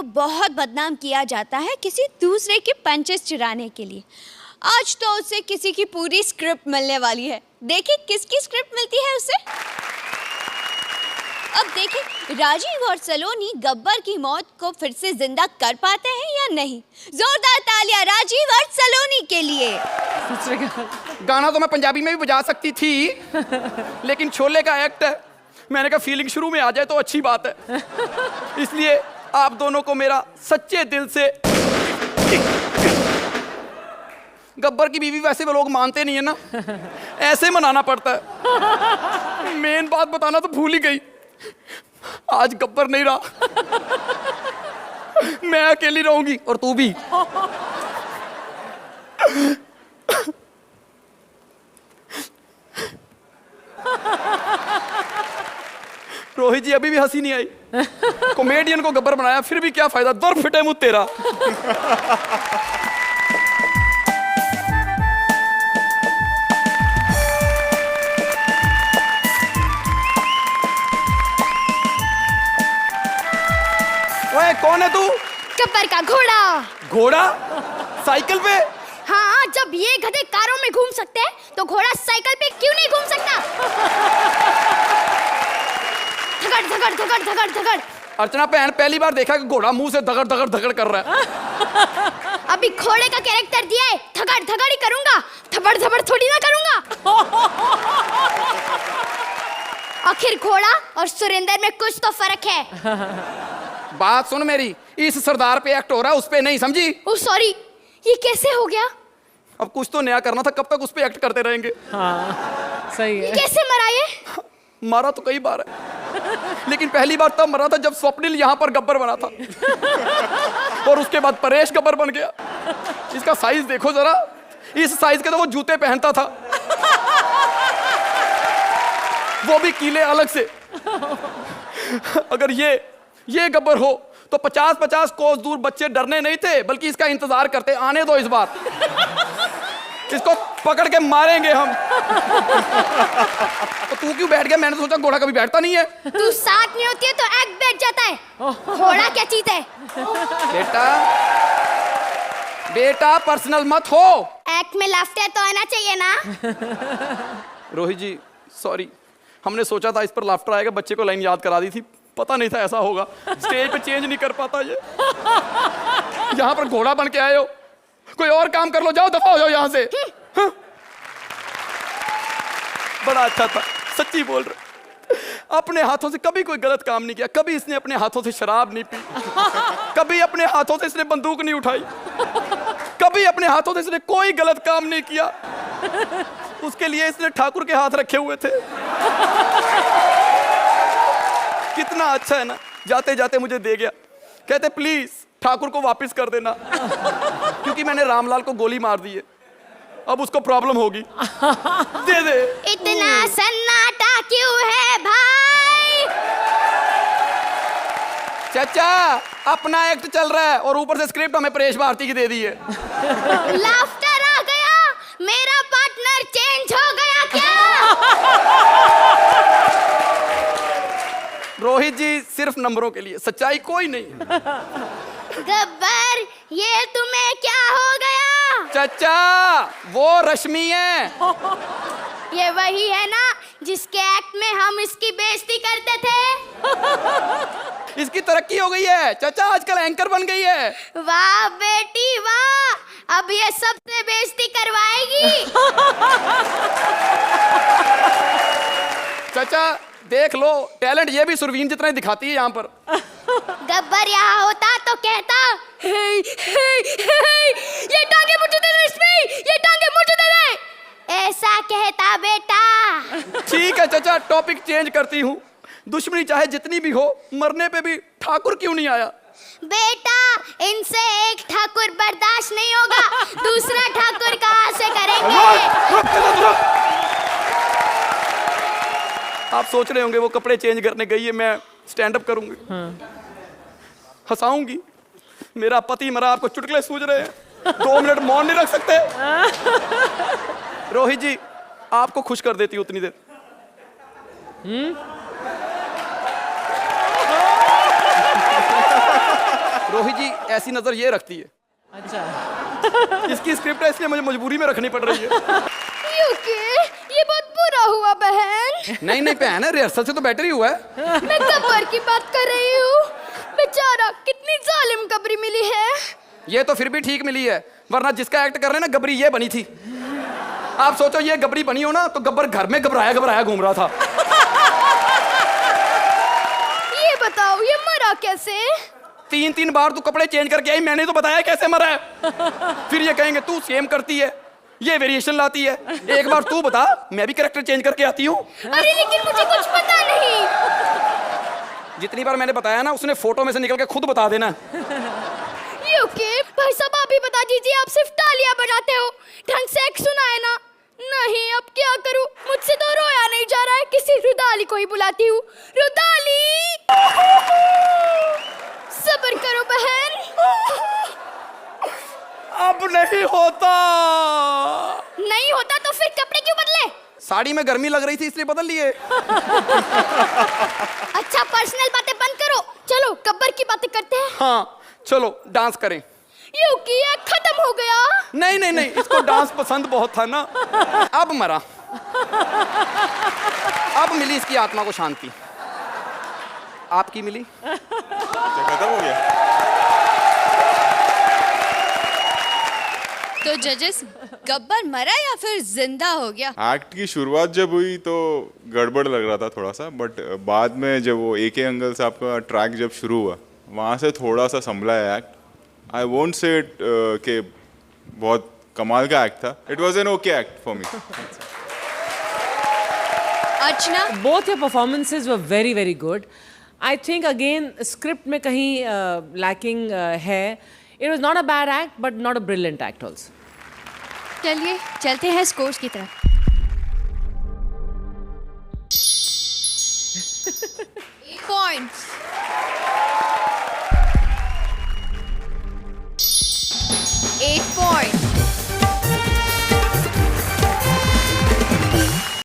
बहुत बदनाम किया जाता है किसी दूसरे के पंचेस चुराने के लिए। आज तो उसे किसी की पूरी स्क्रिप्ट मिलने वाली है। देखिए किसकी स्क्रिप्ट मिलती है उसे। अब देखिए राजीव और सलोनी गब्बर की मौत को फिर से जिंदा कर पाते हैं या नहीं। जोरदार तालियां राजीव और सलोनी के लिए। गाना तो मैं पंजाबी में भी बजा सकती थी, लेकिन शोले का एक्ट है, मैंने कहा फीलिंग शुरू में आ जाए तो अच्छी बात है। इसलिए आप दोनों को मेरा सच्चे दिल से। गब्बर की बीवी वैसे वो लोग मानते नहीं है ना, ऐसे मनाना पड़ता है। मेन बात बताना तो भूल ही गई, आज गब्बर नहीं रहा, मैं अकेली रहूंगी और तू भी। रोहित जी अभी भी हंसी नहीं आई। कॉमेडियन को गब्बर बनाया फिर भी क्या फायदा, दर फिटे मुझ तेरा। ओए कौन है तू? गब्बर का घोड़ा। घोड़ा? साइकिल पे? हाँ, जब ये गधे कारों में घूम सकते हैं तो घोड़ा साइकिल पे क्यों नहीं घूम सकता? धगड़ धगड़ धगड़ धगड़ धगड़। अर्चना बहन पहली बार देखा कि घोड़ा मुंह से धगड़ धगड़ धगड़ कर रहा है। अभी घोड़े का कैरेक्टर दिया है, धगड़ धगड़ ही करूंगा, थपड़ थपड़ थोड़ी ना करूंगा। आखिर घोड़ा और सुरेंद्र में कुछ तो फर्क है। बात सुन मेरी, इस सरदार पे एक्ट हो रहा है, उस पे नहीं, समझी? ओह सॉरी, ये कैसे हो गया? अब कुछ तो नया करना था, कब तक उस पे एक्ट करते रहेंगे? हाँ, सही है। कैसे मरा ये? मारा तो कई बार है, लेकिन पहली बार तब मरा था जब स्वप्निल यहाँ पर गब्बर बना था, और उसके बाद परेश गब्बर बन गया। इसका साइज देखो जरा, इस साइज के तो वो जूते पहनता था, वो भी कीले अलग से। अगर ये गब्बर हो तो 50-50 कोस दूर बच्चे डरने नहीं थे, बल्कि इसका इंतजार करते, आने दो इस बार, इसको पकड़ के मारेंगे हम। तो तू क्यों बैठ गया? मैंने सोचा घोड़ा कभी बैठता नहीं है। तू साथ नहीं होती है तो एक्ट बैठ जाता है। घोड़ा क्या चीज है? बेटा पर्सनल मत हो। एक्ट में लाफ्टर तो आना चाहिए ना। रोहित जी सॉरी, हमने सोचा था इस पर लाफ्टर आएगा, बच्चे को लाइन याद करा दी थी, पता नहीं था ऐसा होगा। स्टेज पे चेंज नहीं कर पाता ये। यहाँ पर घोड़ा बन के आए हो, कोई और काम कर लो, जाओ दफा हो जाओ यहाँ से। हाँ? बड़ा अच्छा था, सच्ची बोल रहे। अपने हाथों से कभी कोई गलत काम नहीं किया, कभी इसने अपने हाथों से शराब नहीं पी, कभी अपने हाथों से इसने बंदूक नहीं उठाई, कभी अपने हाथों से इसने कोई गलत काम नहीं किया। उसके लिए इसने ठाकुर के हाथ रखे हुए थे। कितना अच्छा है ना, जाते जाते मुझे दे गया, कहते प्लीज ठाकुर को वापस कर देना, क्योंकि मैंने रामलाल को गोली मार दी है, अब उसको प्रॉब्लम होगी। दे दे। इतना सन्नाटा क्यों है भाई? चाचा अपना एक्ट चल रहा है और ऊपर से स्क्रिप्ट हमें परेश भारती की दे दी है। लाफ्टर आ गया, मेरा पार्टनर चेंज हो गया क्या? रोहित जी सिर्फ नंबरों के लिए, सच्चाई कोई नहीं। गब्बर ये तुम्हें क्या हो गया? चाचा वो रश्मि है। ये वही है ना जिसके एक्ट में हम इसकी बेइज्जती करते थे। इसकी तरक्की हो गई है चाचा, आजकल एंकर बन गई है। वाह बेटी वाह, अब ये सबसे बेइज्जती करवाएगी। चाचा देख लो, टैलेंट ये भी सुरवीन जितना ही दिखाती है यहाँ पर। गब्बर यहाँ होता तो कहता हे, हे, हे, ये टांगे मुझे दे दे रश्मि, ये टांगे मुझे दे दे, ऐसा कहता बेटा। ठीक है चाचा, टॉपिक चेंज करती हूँ। दुश्मनी चाहे जितनी भी हो, मरने पे भी ठाकुर क्यों नहीं आया? बेटा इनसे एक ठाकुर बर्दाश्त नहीं होगा, दूसरा ठाकुर कहाँ से करेंगे? आप सोच रहे होंगे वो कपड़े चेंज करने गई है, मैं स्टैंड अप करूंगी, हंसाऊंगी। मेरा पति मरा, आपको चुटकुले सूझ रहे हैं, 2 मिनट मौन नहीं रख सकते। रोहित जी आपको खुश कर देती हूँ उतनी देर। ऐसी नजर ये रखती है। अच्छा। इसकी स्क्रिप्ट है इसलिए मुझे मजबूरी में रखनी पड़ रही है। यूके, ये बहुत बुरा हुआ बहन। नहीं नहीं बहन, रिहर्सल से तो बेटर ही हुआ है। मैं गब्बर की बात कर रही हूँ। बेचारा कितनी जालिम गबरी मिली है। ये तो फिर भी ठीक मिली है, वरना जिसका एक्ट कर रहे हैं ना गबरी ये बनी थी। आप सोचो ये गबरी बनी हो ना तो गब्बर घर में घबराया घबराया घूम रहा था। ये बताओ ये मरा कैसे? 3 बार तू कपड़े चेंज करके आई, मैंने तो बताया कैसे मरा है। फिर ये कहेंगे तू सेम करती है, ये वेरिएशन लाती है। एक बार तू बता, मैं भी कैरेक्टर चेंज करके आती हूँ। अरे लेकिन मुझे कुछ पता नहीं। जितनी बार मैंने बताया ना उसने फोटो में से निकल के खुद बता देना। यूके, भाई साहब आप ही बता दीजिए, आप सिर्फ तालियां बजाते हो, ढंग से एक सुनाए ना। नहीं अब क्या करूं, मुझसे तो रोया नहीं जा रहा है, किसी रुदाली को ही बुलाती हूँ। रुदाली, सब्र करो बहन। अब नहीं होता। नहीं होता तो फिर कपड़े क्यों बदले? साड़ी में गर्मी लग रही थी इसलिए बदल लिए। अच्छा पर्सनल बातें बंद करो, चलो गब्बर की बातें करते हैं। हाँ चलो डांस करें। यूकी ये खत्म हो गया। नहीं नहीं नहीं, इसको डांस पसंद बहुत था ना। अब मरा, अब मिली इसकी आत्मा को शांति। आपकी मिली? खत्म हो गया। तो जजेस, गब्बर मरा या फिर जिंदा हो गया? एक्ट की शुरुआत जब हुई तो गड़बड़ लग रहा था थोड़ा सा, बट बाद में जब वो AK अंकल साहब का ट्रैक जब शुरू हुआ वहाँ से थोड़ा सा संभला है act. I won't say it कि बहुत कमाल का एक्ट था। It was an okay act for me. Archana, Both your performances were very, very good. I think again script में कहीं lacking है. It was not a bad act, but not a brilliant act also. चलिए चलते हैं scores की तरफ। 8 points. 8 points.